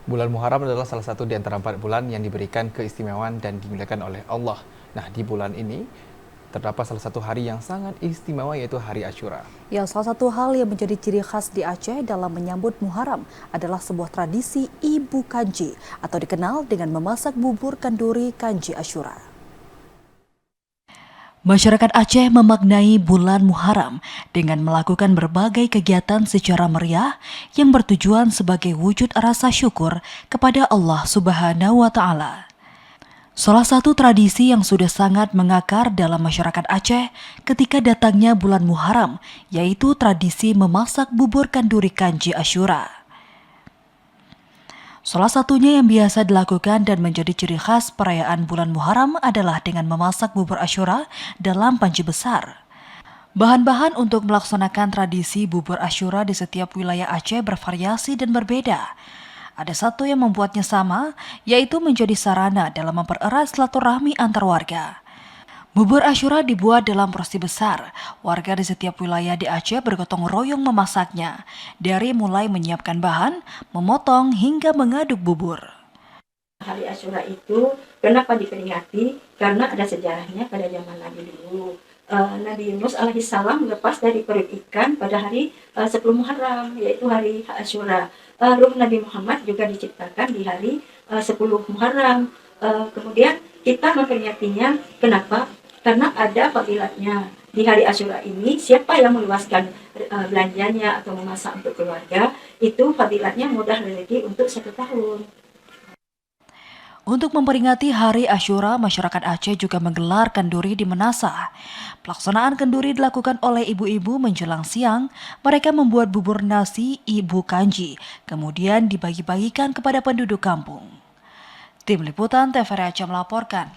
Bulan Muharram adalah salah satu di antara 4 bulan yang diberikan keistimewaan dan dimuliakan oleh Allah. Nah, di bulan ini terdapat salah satu hari yang sangat istimewa yaitu Hari Asyura. Ya, salah satu hal yang menjadi ciri khas di Aceh dalam menyambut Muharram adalah sebuah tradisi Ibu Kanji atau dikenal dengan memasak bubur kenduri Kanji Asyura. Masyarakat Aceh memaknai bulan Muharram dengan melakukan berbagai kegiatan secara meriah yang bertujuan sebagai wujud rasa syukur kepada Allah Subhanahu wa Ta'ala. Salah satu tradisi yang sudah sangat mengakar dalam masyarakat Aceh ketika datangnya bulan Muharram, yaitu tradisi memasak bubur kenduri Kanji Asyura. Salah satunya yang biasa dilakukan dan menjadi ciri khas perayaan bulan Muharram adalah dengan memasak bubur Asyura dalam panci besar. Bahan-bahan untuk melaksanakan tradisi bubur Asyura di setiap wilayah Aceh bervariasi dan berbeda. Ada satu yang membuatnya sama, yaitu menjadi sarana dalam mempererat silaturahmi antar warga. Bubur Asyura dibuat dalam porsi besar. Warga di setiap wilayah di Aceh bergotong royong memasaknya, dari mulai menyiapkan bahan, memotong, hingga mengaduk bubur. Hari Asyura itu kenapa diperingati? Karena ada sejarahnya pada zaman Nabi dulu. Nabi Yunus alaihissalam lepas dari perut ikan pada hari 10 Muharram, yaitu hari Asyura. Ruh Nabi Muhammad juga diciptakan di hari 10 Muharram. Kemudian kita memperingatinya, kenapa? Karena ada fadilatnya. Di hari Asyura ini, siapa yang meluaskan belanjanya atau memasak untuk keluarga, itu fadilatnya mudah rezeki untuk 1 tahun. Untuk memperingati Hari Asyura, masyarakat Aceh juga menggelar kenduri di Menasah. Pelaksanaan kenduri dilakukan oleh ibu-ibu menjelang siang. Mereka membuat bubur nasi Ibu Kanji, kemudian dibagi-bagikan kepada penduduk kampung. Tim Liputan TVRI Aceh melaporkan.